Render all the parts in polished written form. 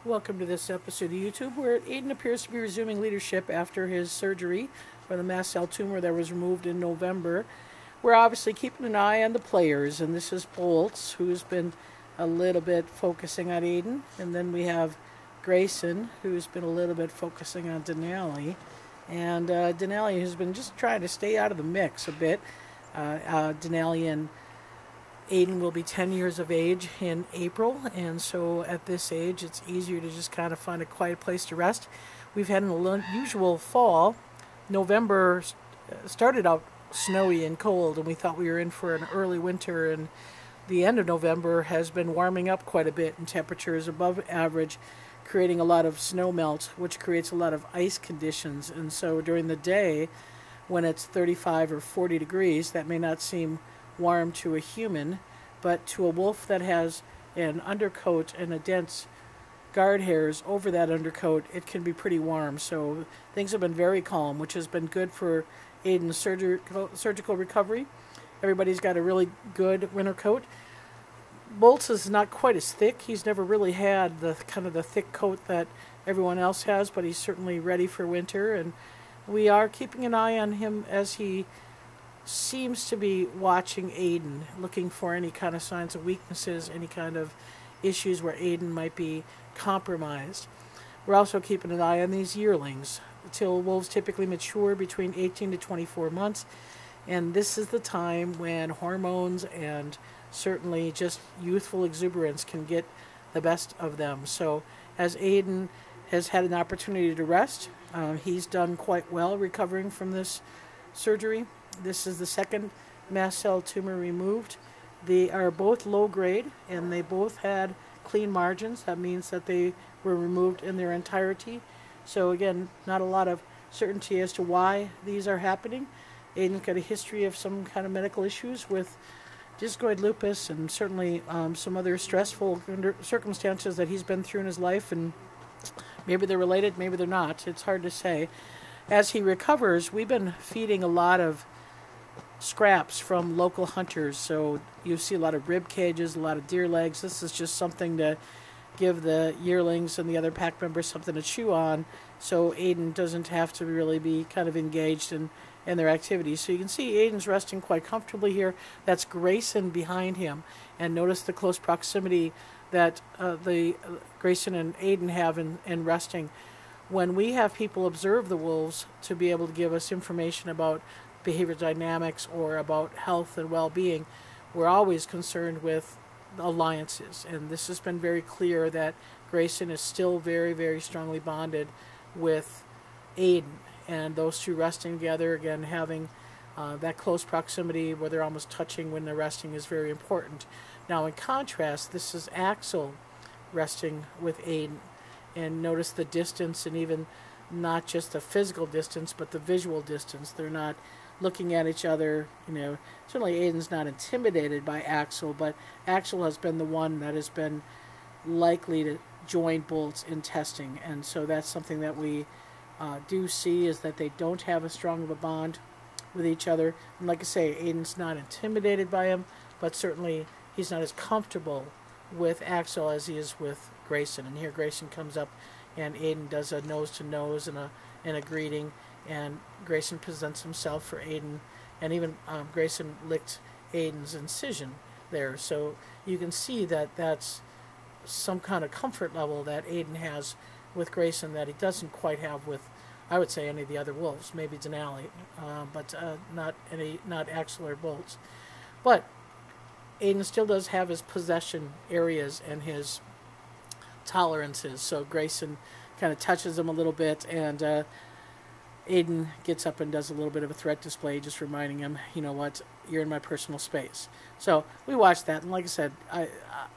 Welcome to this episode of YouTube where Aiden appears to be resuming leadership after his surgery for the mast cell tumor that was removed in November. We're obviously keeping an eye on the players, and this is Bolts, who's been a little bit focusing on Aiden, and then we have Grayson, who's been a little bit focusing on Denali, and Denali has been just trying to stay out of the mix a bit. Denali and Aiden will be 10 years of age in April, and so at this age it's easier to just kind of find a quiet place to rest. We've had an unusual fall. November started out snowy and cold, and we thought we were in for an early winter, and the end of November has been warming up quite a bit, and temperatures above average, creating a lot of snow melt, which creates a lot of ice conditions. And so during the day, when it's 35 or 40 degrees, that may not seem warm to a human, but to a wolf that has an undercoat and a dense guard hairs over that undercoat, it can be pretty warm. So things have been very calm, which has been good for Aiden's surgical recovery. Everybody's got a really good winter coat. Bolts is not quite as thick. He's never really had the kind of the thick coat that everyone else has, but he's certainly ready for winter, and we are keeping an eye on him as he seems to be watching Aiden, looking for any kind of signs of weaknesses, any kind of issues where Aiden might be compromised. We're also keeping an eye on these yearlings. Till wolves typically mature between 18 to 24 months, and this is the time when hormones and certainly just youthful exuberance can get the best of them. So as Aiden has had an opportunity to rest, he's done quite well recovering from this surgery. This is the second mast cell tumor removed. They are both low grade, and they both had clean margins. That means that they were removed in their entirety. So again, not a lot of certainty as to why these are happening. Aiden's got a history of some kind of medical issues with discoid lupus, and certainly some other stressful circumstances that he's been through in his life, and maybe they're related, maybe they're not. It's hard to say. As he recovers, we've been feeding a lot of scraps from local hunters, so you see a lot of rib cages, a lot of deer legs. This is just something to give the yearlings and the other pack members something to chew on, so Aiden doesn't have to really be kind of engaged in their activities. So you can see Aiden's resting quite comfortably here. That's Grayson behind him, and notice the close proximity that the Grayson and Aiden have in resting. When we have people observe the wolves to be able to give us information about behavior dynamics or about health and well-being, we're always concerned with alliances, and this has been very clear that Grayson is still very, very strongly bonded with Aiden, and those two resting together, again having that close proximity where they're almost touching when they're resting, is very important. Now in contrast, this is Axel resting with Aiden, and notice the distance, and even not just the physical distance but the visual distance. They're not looking at each other. Certainly Aiden's not intimidated by Axel, but Axel has been the one that has been likely to join Bolts in testing, and so that's something that we do see, is that they don't have as strong of a bond with each other. And like I say, Aiden's not intimidated by him, but certainly he's not as comfortable with Axel as he is with Grayson. And here Grayson comes up, and Aiden does a nose-to-nose and a greeting, and Grayson presents himself for Aiden, and even Grayson licked Aiden's incision there. So you can see that that's some kind of comfort level that Aiden has with Grayson that he doesn't quite have with, I would say, any of the other wolves. Maybe Denali, but not Axel or Bolts. But Aiden still does have his possession areas and his tolerances. So Grayson kind of touches him a little bit, and Aiden gets up and does a little bit of a threat display, just reminding him, you know what, you're in my personal space. So we watched that, and like I said,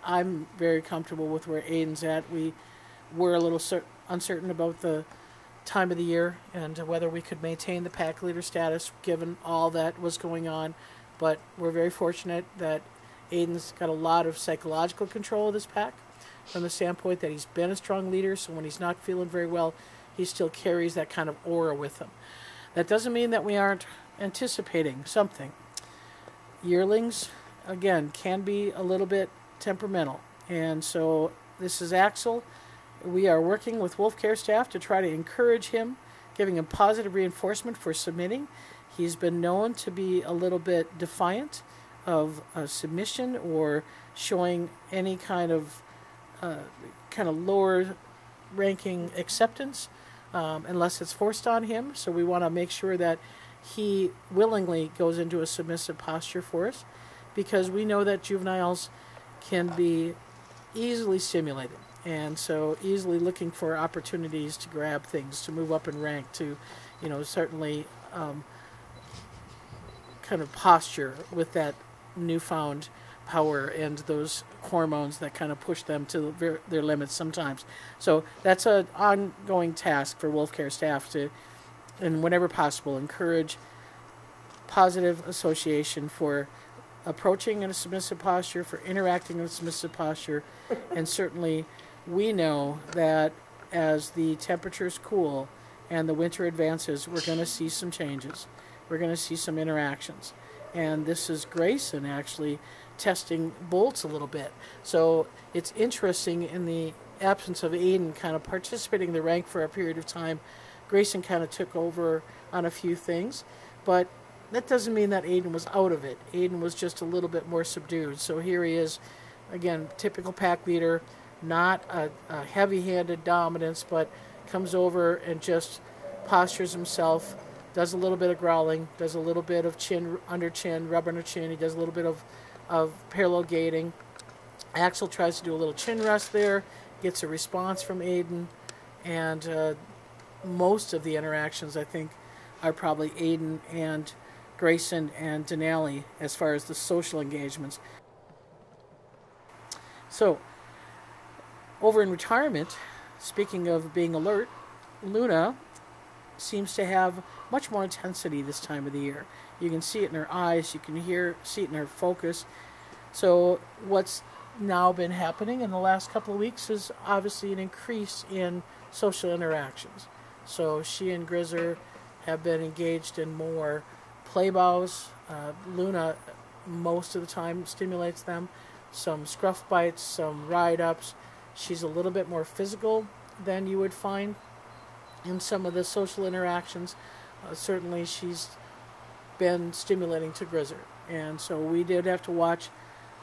I'm very comfortable with where Aiden's at. We were a little uncertain about the time of the year and whether we could maintain the pack leader status given all that was going on, but we're very fortunate that Aiden's got a lot of psychological control of this pack, from the standpoint that he's been a strong leader, so when he's not feeling very well, he still carries that kind of aura with him. That doesn't mean that we aren't anticipating something. Yearlings, again, can be a little bit temperamental, and so this is Axel, We are working with wolf care staff to try to encourage him, giving him positive reinforcement for submitting. He's been known to be a little bit defiant of submission or showing any kind of lower ranking acceptance unless it's forced on him. So we want to make sure that he willingly goes into a submissive posture for us, because we know that juveniles can be easily stimulated, and so easily looking for opportunities to grab things, to move up in rank, to, certainly kind of posture with that newfound power and those hormones that kind of push them to their limits sometimes. So that's an ongoing task for wolf care staff to, and whenever possible, encourage positive association for approaching in a submissive posture, for interacting in a submissive posture. And certainly we know that as the temperatures cool and the winter advances, we're going to see some changes. We're going to see some interactions. And this is Grayson actually testing Bolts a little bit. So it's interesting, in the absence of Aiden kind of participating in the rank for a period of time, Grayson kind of took over on a few things, but that doesn't mean that Aiden was out of it. Aiden was just a little bit more subdued. So here he is, again, typical pack leader, not a heavy-handed dominance, but comes over and just postures himself, does a little bit of growling, does a little bit of chin, under chin, rub under chin. He does a little bit of parallel gating. Axel tries to do a little chin rest there, gets a response from Aiden, and most of the interactions, I think, are probably Aiden and Grayson and Denali as far as the social engagements. So, over in retirement, speaking of being alert, Luna seems to have much more intensity this time of the year. You can see it in her eyes, you can see it in her focus. So what's now been happening in the last couple of weeks is obviously an increase in social interactions. So she and Grizzer have been engaged in more play bows. Luna most of the time stimulates them. Some scruff bites, some ride-ups. She's a little bit more physical than you would find in some of the social interactions. Certainly she's been stimulating to Grizzer. And so we did have to watch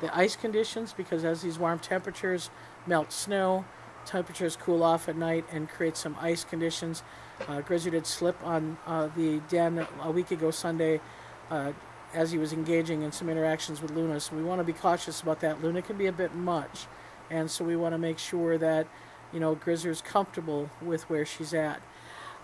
the ice conditions, because as these warm temperatures melt snow, temperatures cool off at night and create some ice conditions. Grizzer did slip on the den a week ago Sunday as he was engaging in some interactions with Luna, so we want to be cautious about that. Luna can be a bit much, and so we want to make sure that Grizzer's comfortable with where she's at.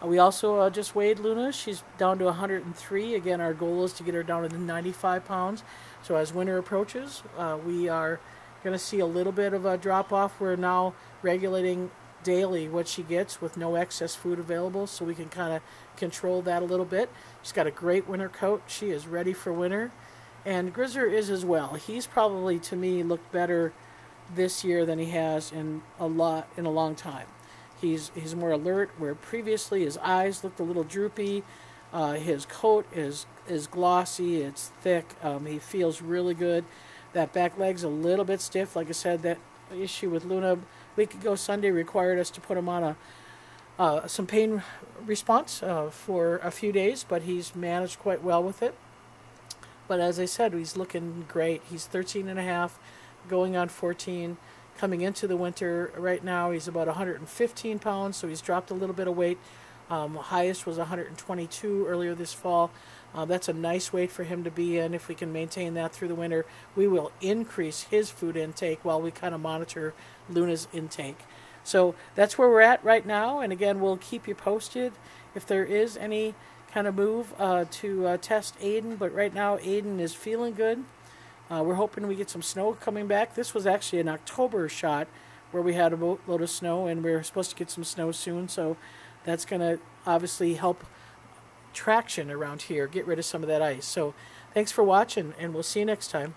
We also just weighed Luna. She's down to 103. Again, our goal is to get her down to 95 pounds. So as winter approaches, we are going to see a little bit of a drop-off. We're now regulating daily what she gets with no excess food available, so we can kind of control that a little bit. She's got a great winter coat. She is ready for winter. And Grizzer is as well. He's probably, to me, looked better this year than he has in a long time. He's more alert, where previously his eyes looked a little droopy. His coat is glossy, it's thick. He feels really good. That back leg's a little bit stiff. Like I said, that issue with Luna a week ago Sunday required us to put him on some pain response for a few days, but he's managed quite well with it. But as I said, he's looking great. He's 13 and a half, going on 14. Coming into the winter right now, he's about 115 pounds, so he's dropped a little bit of weight. Highest was 122 earlier this fall. That's a nice weight for him to be in. If we can maintain that through the winter, we will increase his food intake while we kind of monitor Luna's intake. So that's where we're at right now, and again, we'll keep you posted if there is any kind of move to test Aiden, but right now Aiden is feeling good. We're hoping we get some snow coming back. This was actually an October shot where we had a boatload of snow, and we're supposed to get some snow soon, so that's going to obviously help traction around here, get rid of some of that ice. So thanks for watching, and we'll see you next time.